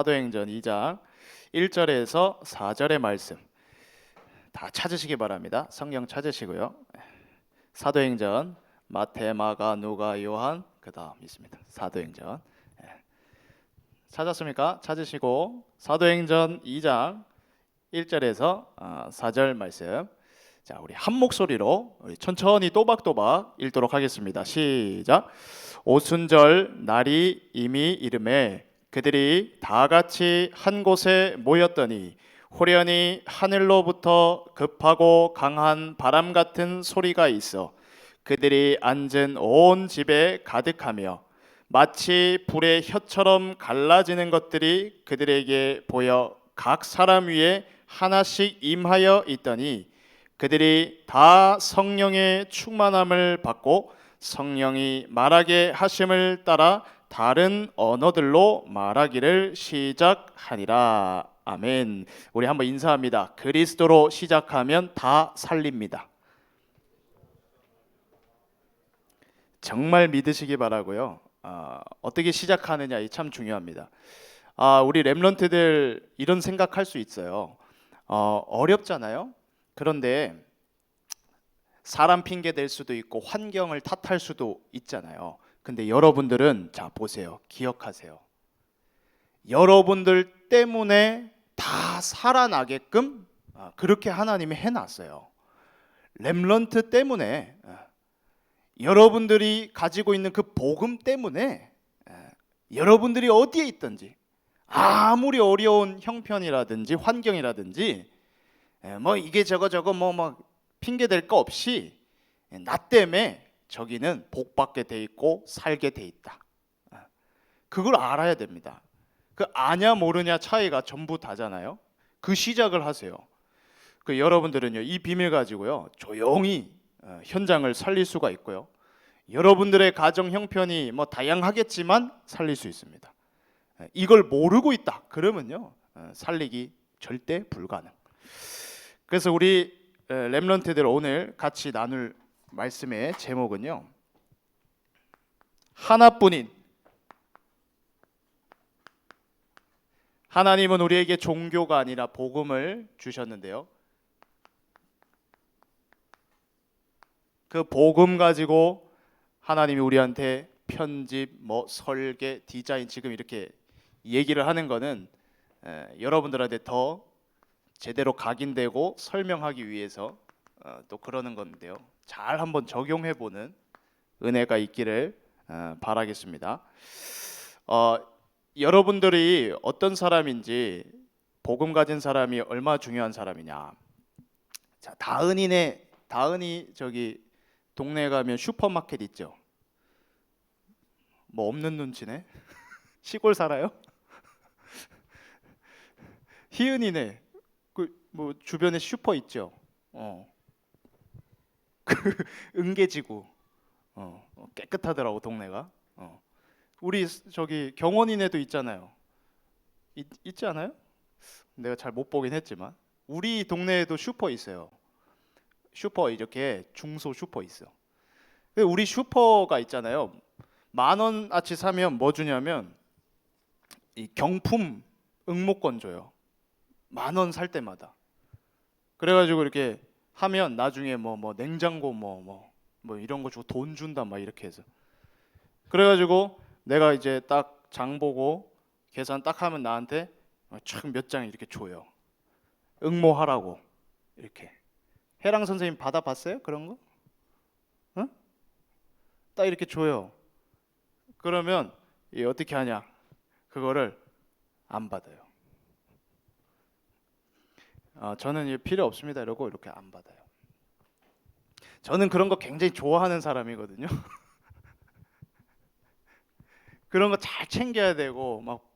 사도행전 2장 1절에서 4절의 말씀 다 찾으시기 바랍니다. 성경 찾으시고요. 사도행전 마태, 마가, 누가, 요한 그 다음 있습니다. 사도행전 찾았습니까? 찾으시고 사도행전 2장 1절에서 4절 말씀, 자 우리 한 목소리로 우리 천천히 또박또박 읽도록 하겠습니다. 시작. 오순절 날이 이미 이름에 그들이 다 같이 한 곳에 모였더니 호련히 하늘로부터 급하고 강한 바람 같은 소리가 있어 그들이 앉은 온 집에 가득하며 마치 불의 혀처럼 갈라지는 것들이 그들에게 보여 각 사람 위에 하나씩 임하여 있더니 그들이 다 성령의 충만함을 받고 성령이 말하게 하심을 따라 다른 언어들로 말하기를 시작하니라. 아멘. 우리 한번 인사합니다. 그리스도로 시작하면 다 살립니다. 정말 믿으시기 바라고요. 어떻게 시작하느냐 이 참 중요합니다. 우리 렘넌트들 이런 생각할 수 있어요. 어렵잖아요. 그런데 사람 핑계 댈 수도 있고 환경을 탓할 수도 있잖아요. 근데 여러분들은 자 보세요. 기억하세요. 여러분들 때문에 다 살아나게끔 그렇게 하나님이 해놨어요. 렘넌트 때문에, 여러분들이 가지고 있는 그 복음 때문에, 여러분들이 어디에 있든지 아무리 어려운 형편이라든지 환경이라든지 뭐 이게 저거 뭐 핑계 댈 거 없이 나 때문에 저기는 복 받게 돼 있고 살게 돼 있다. 그걸 알아야 됩니다. 그 아냐 모르냐 차이가 전부 다잖아요. 그 시작을 하세요. 그 여러분들은요 이 비밀 가지고요 조용히 현장을 살릴 수가 있고요. 여러분들의 가정 형편이 뭐 다양하겠지만 살릴 수 있습니다. 이걸 모르고 있다 그러면요 살리기 절대 불가능. 그래서 우리 렘넌트들 오늘 같이 나눌 말씀의 제목은요 하나뿐인, 하나님은 우리에게 종교가 아니라 복음을 주셨는데요 그 복음 가지고 하나님이 우리한테 편집, 뭐 설계, 디자인 지금 이렇게 얘기를 하는 거는 여러분들한테 더 제대로 각인되고 설명하기 위해서 또 그러는 건데요. 잘 한번 적용해보는 은혜가 있기를 바라겠습니다. 여러분들이 어떤 사람인지, 복음 가진 사람이 얼마나 중요한 사람이냐. 자, 다은이 저기 동네에 가면 슈퍼마켓 있죠. 뭐 없는 눈치네. 시골 살아요? 희은이네. 그 뭐 주변에 슈퍼 있죠. 은계지구. 깨끗하더라고 동네가. 우리 저기 경원이네도 있잖아요. 있지 않아요? 내가 잘 못 보긴 했지만 우리 동네에도 슈퍼 있어요. 슈퍼 이렇게 중소 슈퍼 있어. 우리 슈퍼가 있잖아요. 10,000원어치 사면 뭐 주냐면 이 경품 응모권 줘요. 10,000원 살 때마다. 그래가지고 이렇게 하면 나중에 뭐 냉장고 뭐 이런 거 주고 돈 준다 막 이렇게 해서. 그래가지고 내가 이제 딱 장 보고 계산 딱 하면 나한테 촥 몇 장 이렇게 줘요. 응모하라고 이렇게. 해랑 선생님 받아봤어요? 그런 거? 응? 딱 이렇게 줘요. 그러면 어떻게 하냐? 그거를 안 받아요. 저는 필요 없습니다 이러고 이렇게 안 받아요. 저는 그런 거 굉장히 좋아하는 사람이거든요. 그런 거 잘 챙겨야 되고 막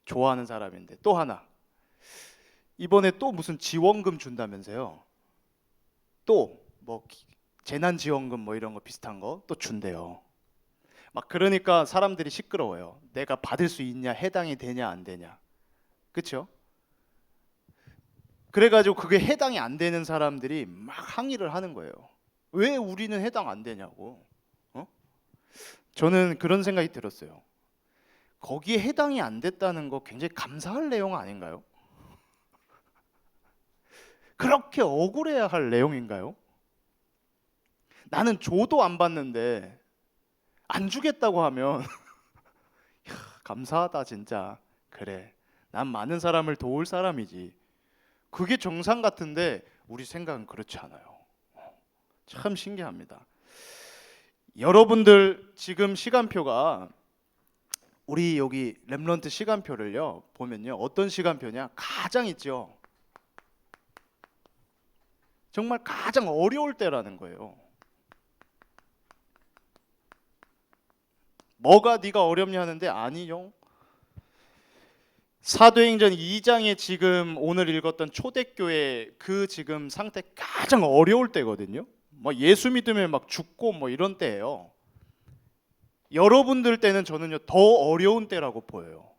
좋아하는 사람인데 또 하나 이번에 또 무슨 지원금 준다면서요. 또 뭐 재난지원금 뭐 이런 거 비슷한 거 또 준대요. 막 그러니까 사람들이 시끄러워요. 내가 받을 수 있냐, 해당이 되냐 안 되냐. 그렇죠? 그래가지고 그게 해당이 안 되는 사람들이 막 항의를 하는 거예요. 왜 우리는 해당 안 되냐고. 저는 그런 생각이 들었어요. 거기에 해당이 안 됐다는 거 굉장히 감사할 내용 아닌가요? 그렇게 억울해야 할 내용인가요? 나는 줘도 안 받는데 안 주겠다고 하면 야, 감사하다 진짜. 그래, 난 많은 사람을 도울 사람이지. 그게 정상 같은데 우리 생각은 그렇지 않아요. 참 신기합니다. 여러분들 지금 시간표가 우리 여기 렘넌트 시간표를요 보면요, 어떤 시간표냐, 가장 있죠. 정말 가장 어려울 때라는 거예요. 뭐가 네가 어렵냐 하는데 아니요. 사도행전 2장에 지금 오늘 읽었던 초대교회 그 지금 상태 가장 어려울 때거든요. 뭐 예수 믿으면 막 죽고 뭐 이런 때예요. 여러분들 때는 저는요 더 어려운 때라고 보여요.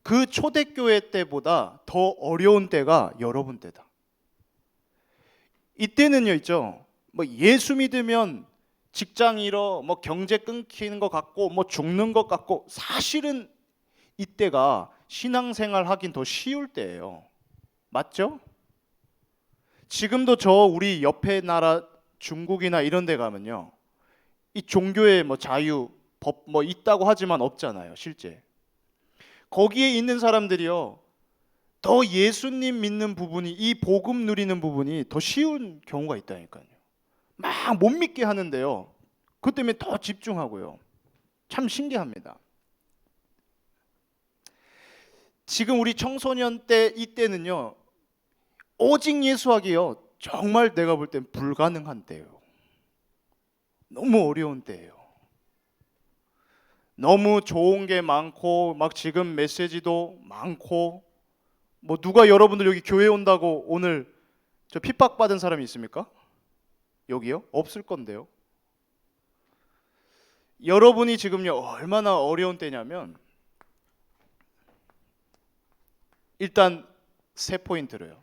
그 초대교회 때보다 더 어려운 때가 여러분 때다. 이때는요 있죠. 뭐 예수 믿으면 직장 잃어, 뭐 경제 끊기는 것 같고, 뭐 죽는 것 같고, 사실은 이때가 신앙생활 하긴 더 쉬울 때예요. 맞죠? 지금도 저 우리 옆에 나라 중국이나 이런 데 가면요, 이 종교의 뭐 자유, 법 뭐 있다고 하지만 없잖아요, 실제. 거기에 있는 사람들이요, 더 예수님 믿는 부분이, 이 복음 누리는 부분이 더 쉬운 경우가 있다니까요. 막 못 믿게 하는데요, 그것 때문에 더 집중하고요. 참 신기합니다. 지금 우리 청소년 때 이때는요 오직 예수하기요 정말 내가 볼 땐 불가능한 때예요. 너무 어려운 때예요. 너무 좋은 게 많고 막 지금 메시지도 많고, 뭐 누가 여러분들 여기 교회 온다고 오늘 저 핍박받은 사람이 있습니까? 여기요? 없을 건데요. 여러분이 지금요 얼마나 어려운 때냐면, 일단 세 포인트로요.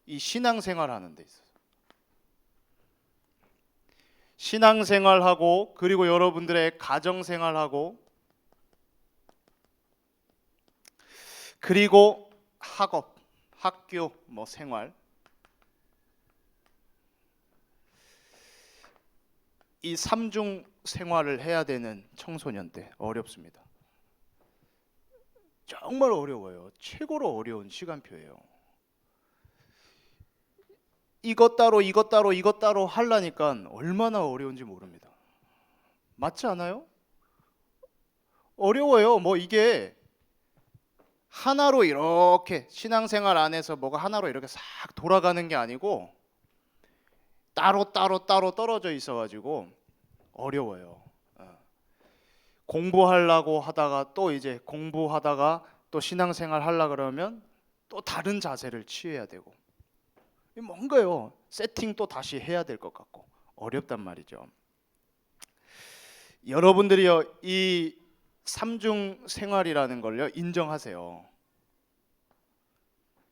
이 신앙생활 하는 데 있어서. 신앙생활하고, 그리고 여러분들의 가정생활하고, 그리고 학업, 학교, 뭐 생활, 이 삼중 생활을 해야 되는 청소년 때 어렵습니다. 정말 어려워요. 최고로 어려운 시간표예요. 이것 따로 이것 따로 이것 따로 하려니까 얼마나 어려운지 모릅니다. 맞지 않아요? 어려워요. 뭐 이게 하나로 이렇게 신앙생활 안에서 뭐가 하나로 이렇게 싹 돌아가는 게 아니고 따로 떨어져 있어가지고 어려워요. 공부하려고 하다가 또 이제 공부하다가 또 신앙생활 하려 그러면 또 다른 자세를 취해야 되고, 뭔가요 세팅 또 다시 해야 될 것 같고 어렵단 말이죠. 여러분들이요 이 삼중 생활이라는 걸요 인정하세요.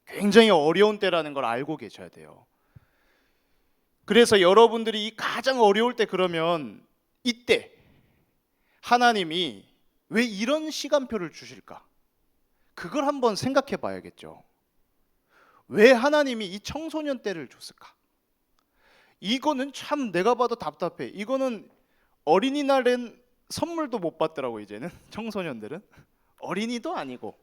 굉장히 어려운 때라는 걸 알고 계셔야 돼요. 그래서 여러분들이 이 가장 어려울 때, 그러면 이때 하나님이 왜 이런 시간표를 주실까? 그걸 한번 생각해 봐야겠죠. 왜 하나님이 이 청소년 때를 줬을까? 이거는 참 내가 봐도 답답해. 이거는 어린이날엔 선물도 못 받더라고. 이제는 청소년들은 어린이도 아니고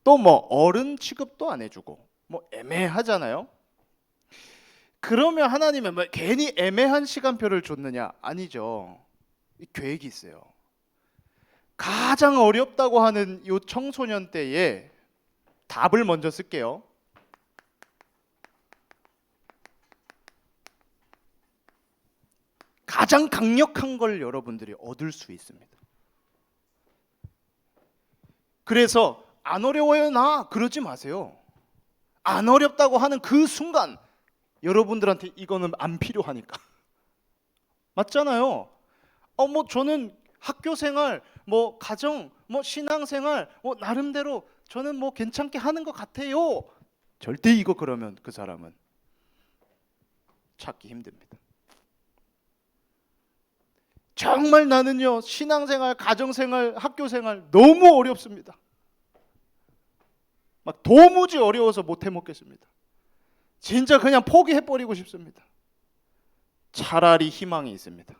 또 뭐 어른 취급도 안 해주고 뭐 애매하잖아요. 그러면 하나님은 뭐 괜히 애매한 시간표를 줬느냐? 아니죠. 계획이 있어요. 가장 어렵다고 하는 이 청소년 때에 답을 먼저 쓸게요. 가장 강력한 걸 여러분들이 얻을 수 있습니다. 그래서 안 어려워요 나 그러지 마세요. 안 어렵다고 하는 그 순간 여러분들한테 이거는 안 필요하니까. 맞잖아요. 뭐 저는 학교 생활, 뭐 가정, 뭐 신앙 생활, 뭐 나름대로 저는 뭐 괜찮게 하는 것 같아요. 절대 이거 그러면 그 사람은 찾기 힘듭니다. 정말 나는요 신앙생활, 가정생활, 학교생활 너무 어렵습니다. 막 도무지 어려워서 못 해먹겠습니다. 진짜 그냥 포기해버리고 싶습니다. 차라리 희망이 있습니다.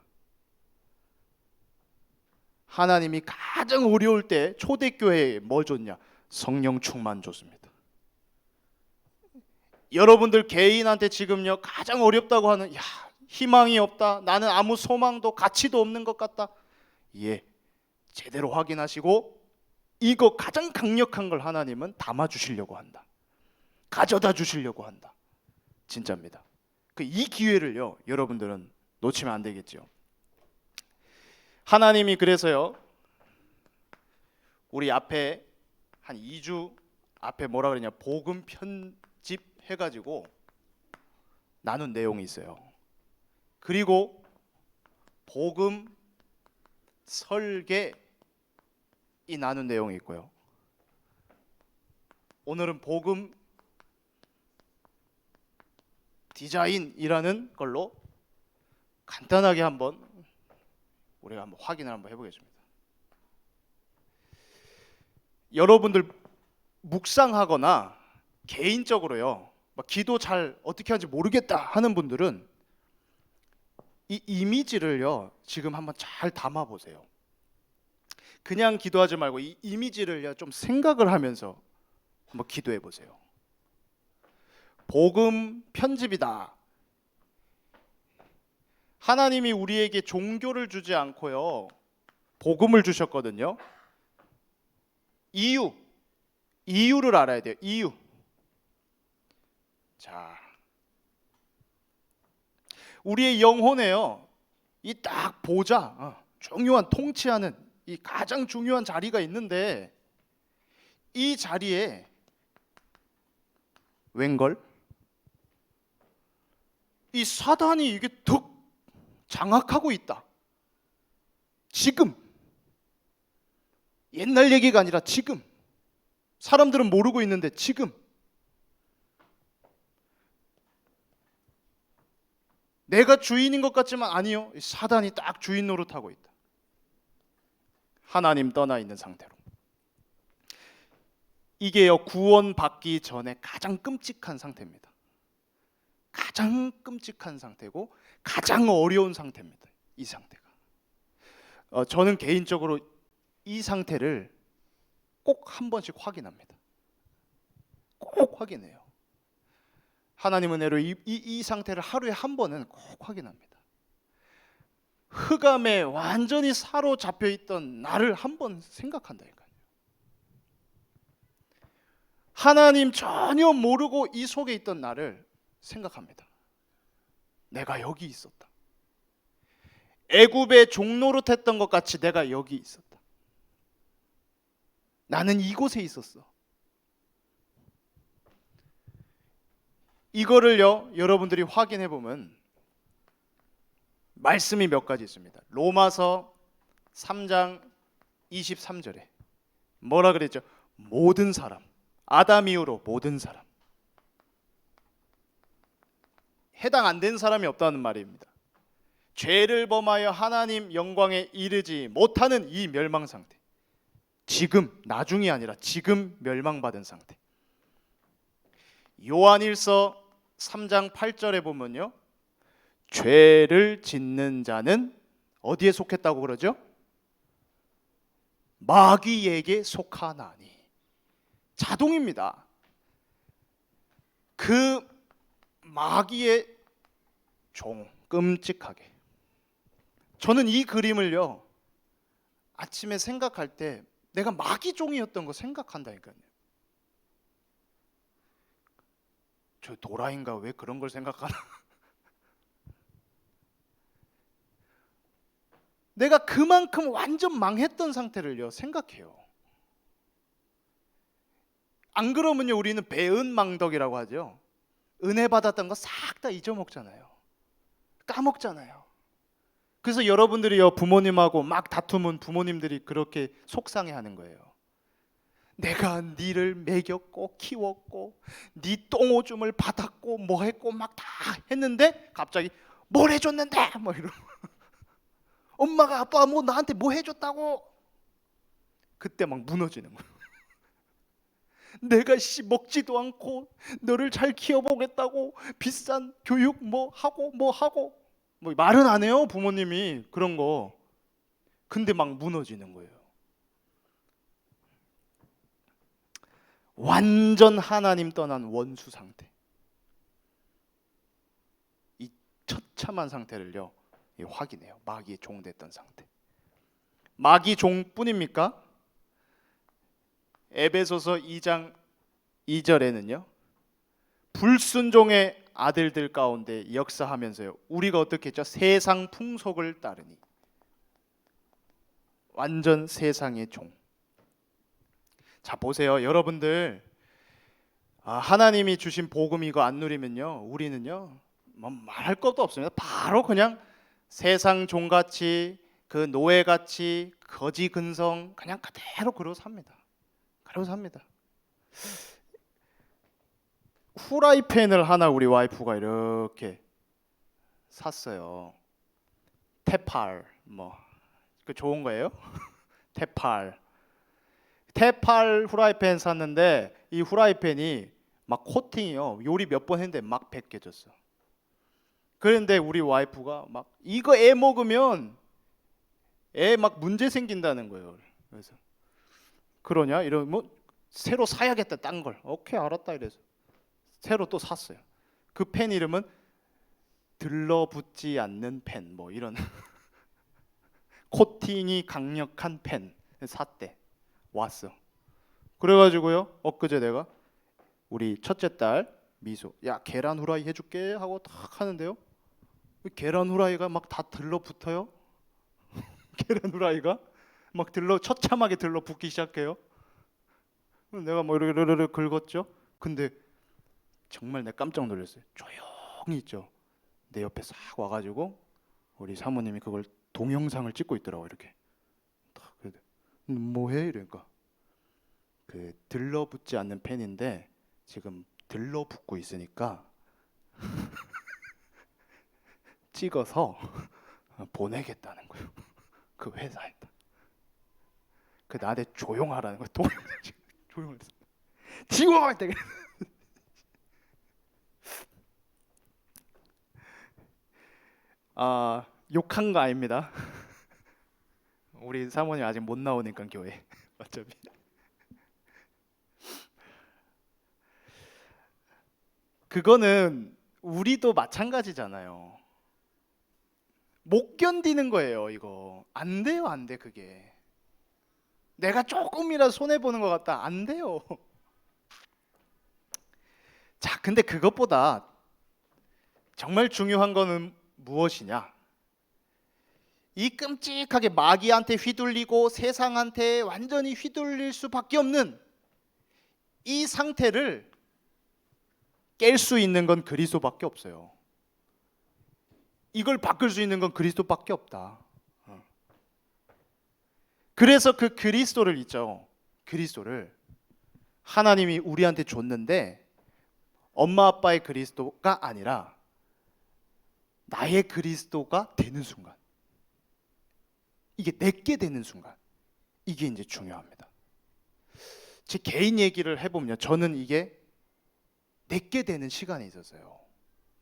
하나님이 가장 어려울 때 초대교회에 뭘 줬냐? 성령 충만 줬습니다. 여러분들 개인한테 지금요 가장 어렵다고 하는 희망이 없다, 나는 아무 소망도 가치도 없는 것 같다, 예, 제대로 확인하시고 이거 가장 강력한 걸 하나님은 담아주시려고 한다, 가져다 주시려고 한다. 진짜입니다. 이 기회를요 여러분들은 놓치면 안 되겠죠. 하나님이 그래서요 우리 앞에 한 2주 앞에 뭐라 그러냐, 복음 편집 해가지고 나눈 내용이 있어요. 그리고 복음 설계 이 나눈 내용이 있고요. 오늘은 복음 디자인이라는 걸로 간단하게 우리가 한번 확인을 해보겠습니다. 여러분들 묵상하거나 개인적으로요 막 기도 잘 어떻게 하는지 모르겠다 하는 분들은 이 이미지를요 지금 한번 잘 담아 보세요. 그냥 기도하지 말고 이 이미지를요 좀 생각을 하면서 한번 기도해 보세요. 복음 편집이다. 하나님이 우리에게 종교를 주지 않고요 복음을 주셨거든요. 이유를 알아야 돼요. 이유. 자, 우리의 영혼에요 이 딱 보자, 중요한 통치하는 이 가장 중요한 자리가 있는데, 이 자리에 웬걸 이 사단이 이게 득 장악하고 있다. 지금, 옛날 얘기가 아니라 지금. 사람들은 모르고 있는데 지금 내가 주인인 것 같지만 아니요, 사단이 딱 주인 노릇하고 있다. 하나님 떠나 있는 상태로. 이게요 구원받기 전에 가장 끔찍한 상태입니다. 가장 끔찍한 상태고 가장 어려운 상태입니다. 이 상태가. 저는 개인적으로 이 상태를 꼭 한 번씩 확인합니다. 꼭 확인해요. 하나님 은혜로 이 상태를 하루에 한 번은 꼭 확인합니다. 흑암에 완전히 사로잡혀 있던 나를 한 번 생각한다니까요. 하나님 전혀 모르고 이 속에 있던 나를 생각합니다. 내가 여기 있었다. 애굽의 종노릇했던 것 같이 내가 여기 있었다. 나는 이곳에 있었어. 이거를요 여러분들이 확인해 보면 말씀이 몇 가지 있습니다. 로마서 3장 23절에 뭐라 그랬죠? 모든 사람, 아담 이후로 모든 사람, 해당 안 된 사람이 없다는 말입니다. 죄를 범하여 하나님 영광에 이르지 못하는 이 멸망 상태, 지금, 나중이 아니라 지금 멸망받은 상태. 요한일서 3장 8절에 보면요 죄를 짓는 자는 어디에 속했다고 그러죠? 마귀에게 속하나니. 자동입니다. 그 마귀의 종, 끔찍하게. 저는 이 그림을요 아침에 생각할 때 내가 마귀 종이었던 거 생각한다니까요. 저 도라인가 왜 그런 걸 생각하나? 내가 그만큼 완전 망했던 상태를요 생각해요. 안 그러면요 우리는 배은망덕이라고 하죠. 은혜 받았던 거 싹 다 잊어먹잖아요. 까먹잖아요. 그래서 여러분들이요 부모님하고 막 다투면 부모님들이 그렇게 속상해하는 거예요. 내가 니를 먹였고 키웠고 니 똥오줌을 받았고 뭐 했고 막 다 했는데 갑자기 뭘 해줬는데 뭐 이러고 엄마가 아빠가 뭐 나한테 뭐 해줬다고. 그때 막 무너지는 거예요. 내가 먹지도 않고 너를 잘 키워보겠다고 비싼 교육 뭐 하고 뭐 말은 안 해요, 부모님이 그런 거. 근데 막 무너지는 거예요. 완전 하나님 떠난 원수 상태. 이 처참한 상태를요, 확인해요. 마귀의 종 됐던 상태. 마귀 종뿐입니까? 에베소서 2장 2절에는요, 불순종의 아들들 가운데 역사하면서요, 우리가 어떻게 했죠? 세상 풍속을 따르니. 완전 세상의 종. 자, 보세요, 여러분들. 하나님이 주신 복음 이거 안 누리면요, 우리는요 뭐 말할 것도 없습니다. 바로 그냥 세상 종같이, 그 노예같이, 거지 근성 그냥 그대로 그러고 삽니다. 그러고 삽니다. 후라이팬을 하나 우리 와이프가 이렇게 샀어요. 테팔 뭐 그 좋은 거예요? 테팔 후라이팬 샀는데 이 후라이팬이 막 코팅이요, 요리 몇 번 했는데 막 벗겨졌어. 그런데 우리 와이프가 막 이거 애 먹으면 애 막 문제 생긴다는 거예요. 그래서 그러냐 이러면 뭐 새로 사야겠다, 딴 걸. 오케이, 알았다 이래서 새로 또 샀어요. 그 펜 이름은 들러붙지 않는 펜, 뭐 이런 코팅이 강력한 펜 샀대. 왔어. 그래가지고요, 엊그제 내가 우리 첫째 딸 미소, 야 계란 후라이 해줄게 하고 딱 하는데요, 계란 후라이가 막 다 들러붙어요. 계란 후라이가 막 처참하게 들러붙기 시작해요. 내가 뭐 이렇게 긁었죠. 근데 정말 내가 깜짝 놀랐어요. 조용히 있죠. 내 옆에 싹 와가지고 우리 사모님이 그걸 동영상을 찍고 있더라고. 이렇게 뭐해? 이러니까 그 들러붙지 않는 펜인데 지금 들러붙고 있으니까 찍어서 보내겠다는 거예요. 그 회사에다. 그 나한테 조용하라는 거예요. 동영상 조용하래. 지워할 때. 욕한 거 아닙니다. 우리 사모님 아직 못 나오니까 교회 어차피. 그거는 우리도 마찬가지잖아요. 못 견디는 거예요. 이거 안 돼요, 안 돼. 그게 내가 조금이라도 손해 보는 것 같다, 안 돼요. 자, 근데 그것보다 정말 중요한 거는 무엇이냐? 이 끔찍하게 마귀한테 휘둘리고 세상한테 완전히 휘둘릴 수밖에 없는 이 상태를 깰 수 있는 건 그리스도밖에 없어요. 이걸 바꿀 수 있는 건 그리스도밖에 없다. 그래서 그 그리스도를 있죠. 그리스도를 하나님이 우리한테 줬는데 엄마 아빠의 그리스도가 아니라 나의 그리스도가 되는 순간, 이게 내게 되는 순간, 이게 이제 중요합니다. 제 개인 얘기를 해보면 저는 이게 내게 되는 시간이 있었어요.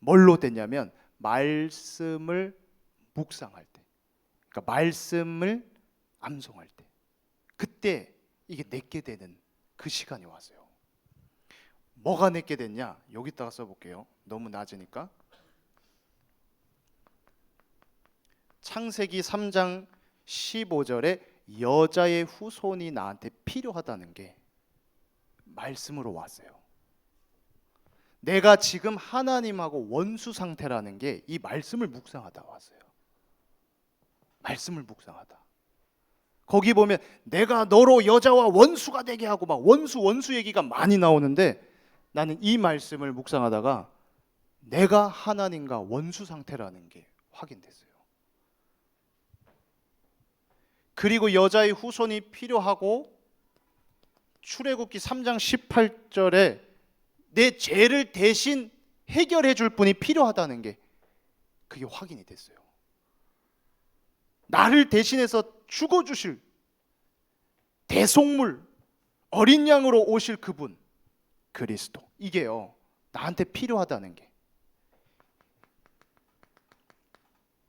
뭘로 됐냐면 말씀을 묵상할 때, 그러니까 말씀을 암송할 때, 그때 이게 내게 되는 그 시간이 왔어요. 뭐가 내게 됐냐? 여기다가 써볼게요. 너무 낮으니까. 창세기 3장 15절에 여자의 후손이 나한테 필요하다는 게 말씀으로 왔어요. 내가 지금 하나님하고 원수 상태라는 게 이 말씀을 묵상하다 왔어요. 말씀을 묵상하다. 거기 보면 내가 너로 여자와 원수가 되게 하고 막 원수 얘기가 많이 나오는데 나는 이 말씀을 묵상하다가 내가 하나님과 원수 상태라는 게 확인됐어요. 그리고 여자의 후손이 필요하고 출애굽기 3장 18절에 내 죄를 대신 해결해 줄 분이 필요하다는 게 그게 확인이 됐어요. 나를 대신해서 죽어주실 대속물, 어린 양으로 오실 그분, 그리스도. 이게요, 나한테 필요하다는 게.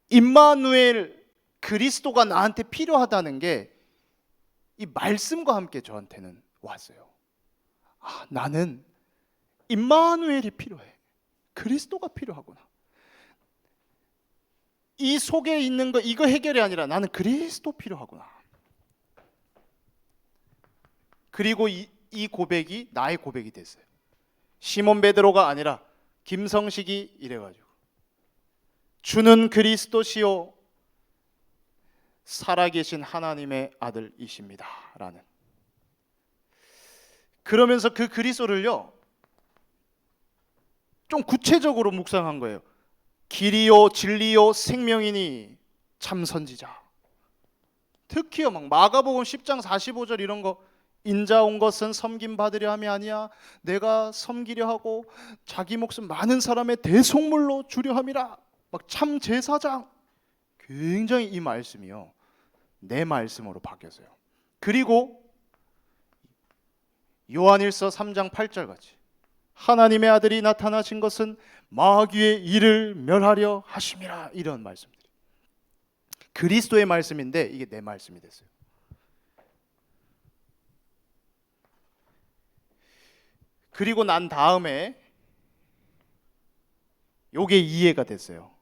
임마누엘 그리스도가 나한테 필요하다는 게 이 말씀과 함께 저한테는 왔어요. 나는 임마누엘이 필요해. 그리스도가 필요하구나. 이 속에 있는 거 이거 해결이 아니라 나는 그리스도 필요하구나. 그리고 이 고백이 나의 고백이 됐어요. 시몬 베드로가 아니라 김성식이 이래가지고, 주는 그리스도시요 살아계신 하나님의 아들이십니다 라는. 그러면서 그 그리스도를요 좀 구체적으로 묵상한 거예요. 길이요 진리요 생명이니 참 선지자. 특히요 막 마가복음 10장 45절 이런 거, 인자 온 것은 섬김 받으려 함이 아니야 내가 섬기려 하고 자기 목숨 많은 사람의 대속물로 주려 함이라. 막 참 제사장. 굉장히 이 말씀이요 내 말씀으로 바뀌었어요. 그리고 요한일서 3장 8절 같이 하나님의 아들이 나타나신 것은 마귀의 일을 멸하려 하심이라. 이런 말씀들이 그리스도의 말씀인데 이게 내 말씀이 됐어요. 그리고 난 다음에 요게 이해가 됐어요.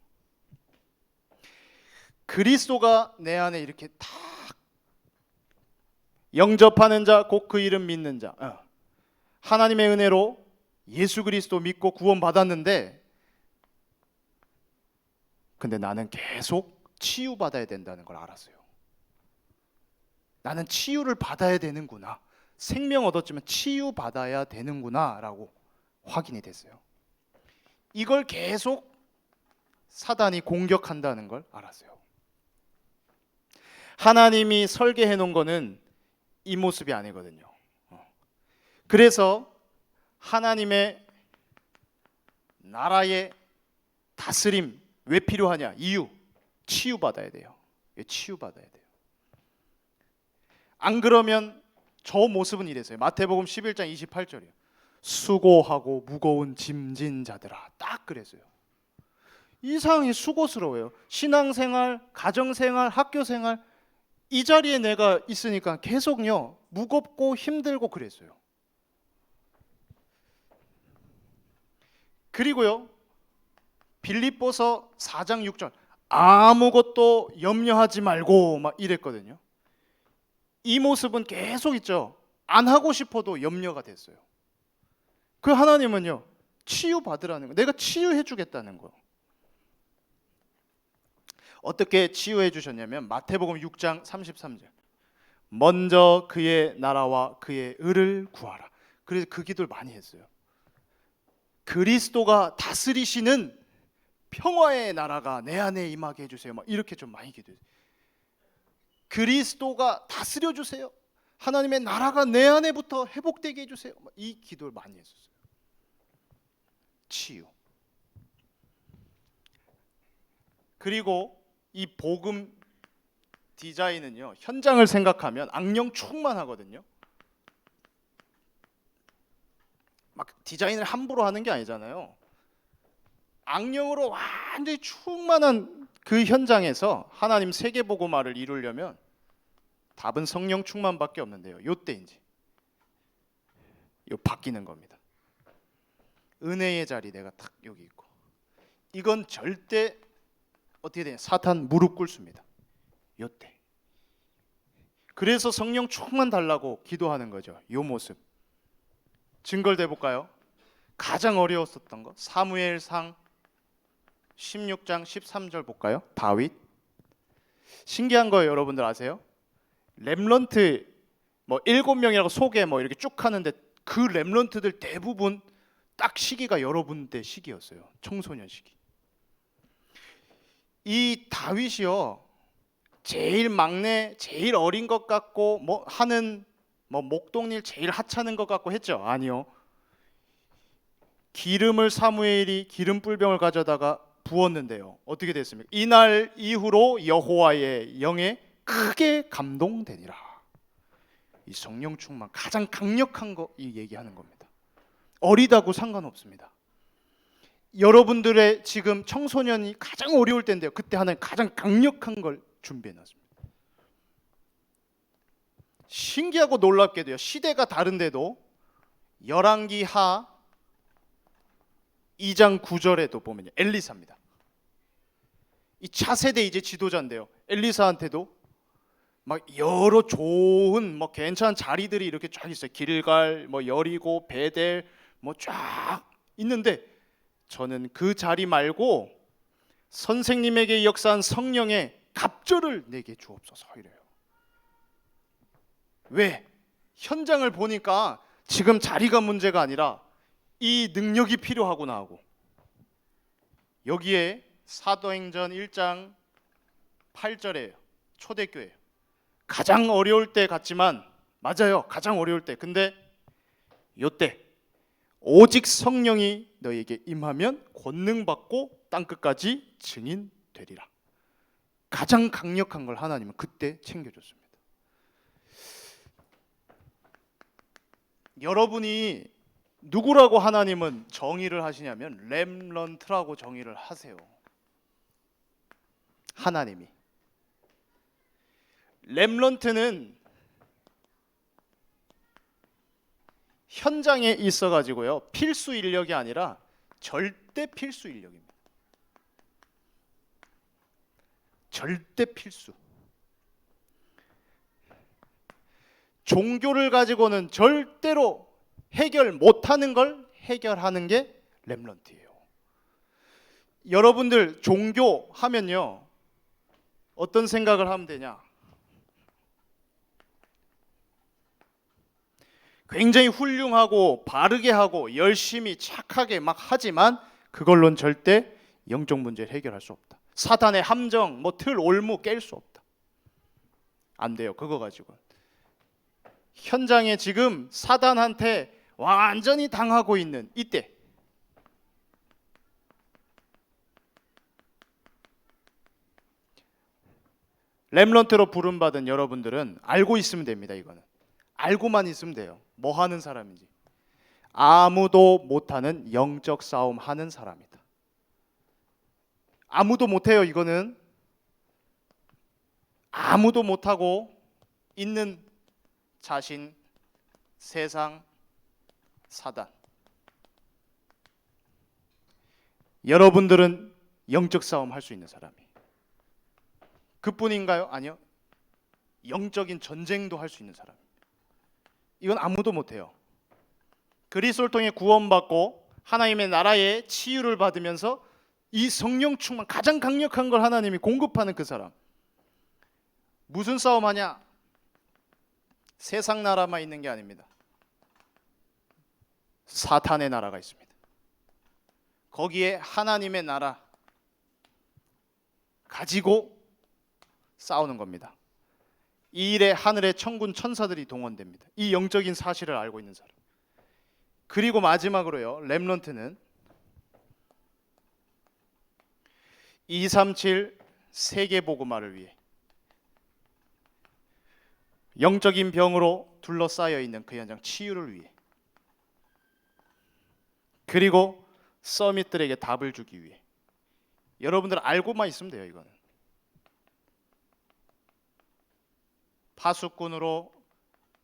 그리스도가 내 안에 이렇게 딱 영접하는 자 곧 그 이름 믿는 자, 하나님의 은혜로 예수 그리스도 믿고 구원 받았는데, 근데 나는 계속 치유받아야 된다는 걸 알았어요. 나는 치유를 받아야 되는구나, 생명 얻었지만 치유받아야 되는구나 라고 확인이 됐어요. 이걸 계속 사단이 공격한다는 걸 알았어요. 하나님이 설계해 놓은 거는 이 모습이 아니거든요. 그래서 하나님의 나라의 다스림 왜 필요하냐? 이유, 치유받아야 돼요. 치유받아야 돼요. 안 그러면 저 모습은 이랬어요. 마태복음 11장 28절이에요. 수고하고 무거운 짐진 자들아. 딱 그랬어요. 이상하게 수고스러워요. 신앙생활, 가정생활, 학교생활, 이 자리에 내가 있으니까 계속요 무겁고 힘들고 그랬어요. 그리고요 빌립보서 4장 6절 아무것도 염려하지 말고 막 이랬거든요. 이 모습은 계속 있죠. 안 하고 싶어도 염려가 됐어요. 그 하나님은요 치유받으라는 거, 내가 치유해 주겠다는 거. 어떻게 치유해 주셨냐면 마태복음 6장 33절 먼저 그의 나라와 그의 의를 구하라. 그래서 그 기도를 많이 했어요. 그리스도가 다스리시는 평화의 나라가 내 안에 임하게 해주세요. 막 이렇게 좀 많이 기도했어요. 그리스도가 다스려 주세요. 하나님의 나라가 내 안에부터 회복되게 해주세요. 이 기도를 많이 했었어요. 치유. 그리고 이 복음 디자인은요 현장을 생각하면 악령 충만하거든요. 막 디자인을 함부로 하는 게 아니잖아요. 악령으로 완전히 충만한 그 현장에서 하나님 세계복음화를 이루려면 답은 성령 충만밖에 없는데요. 요때 이제 요 바뀌는 겁니다. 은혜의 자리 내가 딱 여기 있고, 이건 절대 어떻게 되냐, 사탄 무릎 꿇습니다. 요때. 그래서 성령 충만 달라고 기도하는 거죠. 요 모습 증거를 대볼까요? 가장 어려웠었던 거 사무엘상 16장 13절 볼까요? 다윗. 신기한 거예요. 여러분들 아세요? 렘넌트 뭐 7명이라고 소개 뭐 이렇게 쭉 하는데 그 렘넌트들 대부분 딱 시기가 여러분들 시기였어요. 청소년 시기. 이 다윗이요 제일 막내, 제일 어린 것 같고 뭐 하는 뭐 목동일 제일 하찮은 것 같고 했죠? 아니요. 기름을 사무엘이 기름 뿔병을 가져다가 부었는데요. 어떻게 됐습니까? 이날 이후로 여호와의 영에 크게 감동되니라. 이 성령 충만 가장 강력한 거 이 얘기하는 겁니다. 어리다고 상관없습니다. 여러분들의 지금 청소년이 가장 어려울 때인데요. 그때 하나님 가장 강력한 걸 준비해 놨습니다. 신기하고 놀랍게도요. 시대가 다른데도 열왕기하 2장 9절에도 보면요. 엘리사입니다. 이 차세대 이제 지도자인데요. 엘리사한테도 막 여러 좋은 뭐 괜찮은 자리들이 이렇게 쫙 있어요. 길갈, 뭐 여리고, 베델 뭐 쫙 있는데 저는 그 자리 말고 선생님에게 역사한 성령의 갑절을 내게 주옵소서 이래요. 왜? 현장을 보니까 지금 자리가 문제가 아니라 이 능력이 필요하구나 하고 여기에 사도행전 1장 8절에요. 초대교회예요. 가장 어려울 때 같지만 맞아요. 가장 어려울 때. 근데 요때 오직 성령이 너에게 임하면 권능 받고 땅끝까지 증인 되리라. 가장 강력한 걸 하나님은 그때 챙겨줬습니다. 여러분이 누구라고 하나님은 정의를 하시냐면 렘넌트라고 정의를 하세요. 하나님이. 렘넌트는 현장에 있어 가지고요. 필수 인력이 아니라 절대 필수 인력입니다. 절대 필수. 종교를 가지고는 절대로 해결 못하는 걸 해결하는 게 렘넌트예요. 여러분들 종교 하면요. 어떤 생각을 하면 되냐? 굉장히 훌륭하고 바르게 하고 열심히 착하게 막 하지만 그걸로는 절대 영적 문제를 해결할 수 없다. 사탄의 함정, 뭐 틀, 올무 깰 수 없다. 안 돼요. 그거 가지고. 현장에 지금 사단한테 완전히 당하고 있는 이때 렘넌트로 부름받은 여러분들은 알고 있으면 됩니다. 이거는 알고만 있으면 돼요. 뭐 하는 사람인지. 아무도 못하는 영적 싸움 하는 사람이다. 아무도 못해요. 이거는 아무도 못하고 있는 자신, 세상, 사단. 여러분들은 영적 싸움 할 수 있는 사람이. 그뿐인가요? 아니요. 영적인 전쟁도 할 수 있는 사람. 이건 아무도 못해요. 그리스도를 통해 구원받고 하나님의 나라의 치유를 받으면서 이 성령 충만 가장 강력한 걸 하나님이 공급하는 그 사람. 무슨 싸움하냐? 세상 나라만 있는 게 아닙니다. 사탄의 나라가 있습니다. 거기에 하나님의 나라 가지고 싸우는 겁니다. 이 일에 하늘의 천군 천사들이 동원됩니다. 이 영적인 사실을 알고 있는 사람. 그리고 마지막으로요. 렘넌트는 237 세계복음화를 위해 영적인 병으로 둘러싸여 있는 그 현장 치유를 위해 그리고 서밋들에게 답을 주기 위해 여러분들 알고만 있으면 돼요. 이거는 파수꾼으로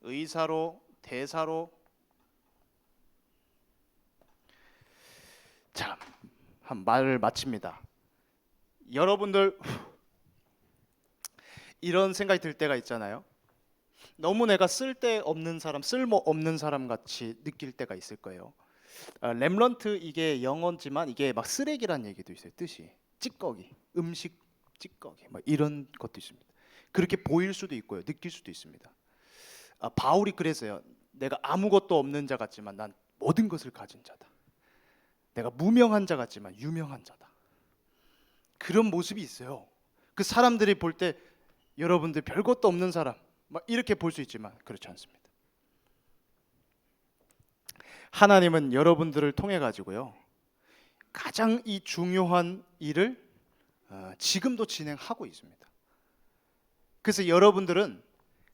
의사로 대사로 참 한 말을 마칩니다. 여러분들 이런 생각이 들 때가 있잖아요. 너무 내가 쓸데없는 사람, 쓸모없는 사람 같이 느낄 때가 있을 거예요. 렘넌트 이게 영어지만 이게 막 쓰레기란 얘기도 있어요. 뜻이 찌꺼기, 음식 찌꺼기 막 이런 것도 있습니다. 그렇게 보일 수도 있고요. 느낄 수도 있습니다. 바울이 그랬어요. 내가 아무것도 없는 자 같지만 난 모든 것을 가진 자다. 내가 무명한 자 같지만 유명한 자다. 그런 모습이 있어요. 그 사람들이 볼 때 여러분들 별것도 없는 사람 막 이렇게 볼 수 있지만 그렇지 않습니다. 하나님은 여러분들을 통해 가지고요. 가장 이 중요한 일을 지금도 진행하고 있습니다. 그래서 여러분들은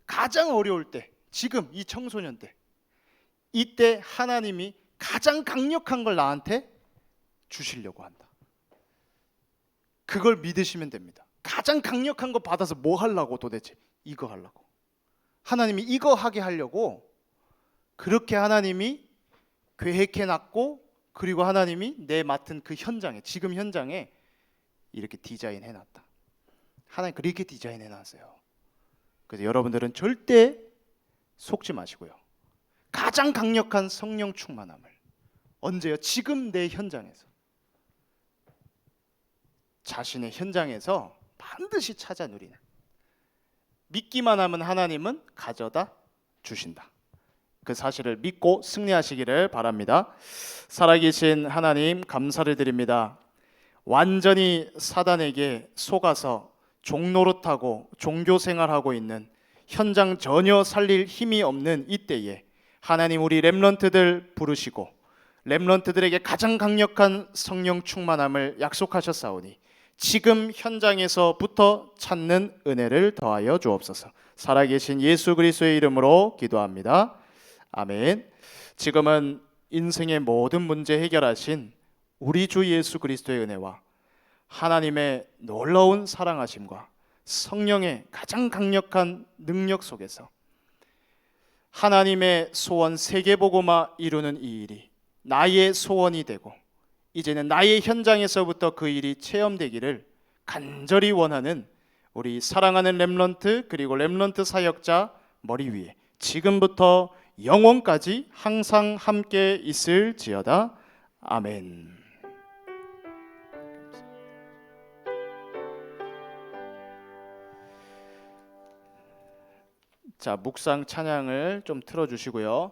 가장 어려울 때, 지금 이 청소년 때, 이때 하나님이 가장 강력한 걸 나한테 주시려고 한다. 그걸 믿으시면 됩니다. 가장 강력한 거 받아서 뭐 하려고 도대체? 이거 하려고. 하나님이 이거 하게 하려고 그렇게 하나님이 계획해 놨고, 그리고 하나님이 내 맡은 그 현장에, 지금 현장에 이렇게 디자인해 놨다. 하나님 그렇게 디자인해 놨어요. 그래서 여러분들은 절대 속지 마시고요. 가장 강력한 성령 충만함을 언제요? 지금 내 현장에서, 자신의 현장에서 반드시 찾아 누리는, 믿기만 하면 하나님은 가져다 주신다. 그 사실을 믿고 승리하시기를 바랍니다. 살아계신 하나님 감사를 드립니다. 완전히 사단에게 속아서 종노릇하고 종교 생활하고 있는, 현장 전혀 살릴 힘이 없는 이때에 하나님 우리 렘넌트들 부르시고 렘넌트들에게 가장 강력한 성령 충만함을 약속하셨사오니 지금 현장에서부터 찾는 은혜를 더하여 주옵소서. 살아계신 예수 그리스도의 이름으로 기도합니다. 아멘. 지금은 인생의 모든 문제 해결하신 우리 주 예수 그리스도의 은혜와 하나님의 놀라운 사랑하심과 성령의 가장 강력한 능력 속에서 하나님의 소원 세계복음화 이루는 이 일이 나의 소원이 되고, 이제는 나의 현장에서부터 그 일이 체험되기를 간절히 원하는 우리 사랑하는 렘넌트, 그리고 렘넌트 사역자 머리 위에 지금부터 영원까지 항상 함께 있을지어다. 아멘. 자, 묵상 찬양을 좀 틀어주시고요.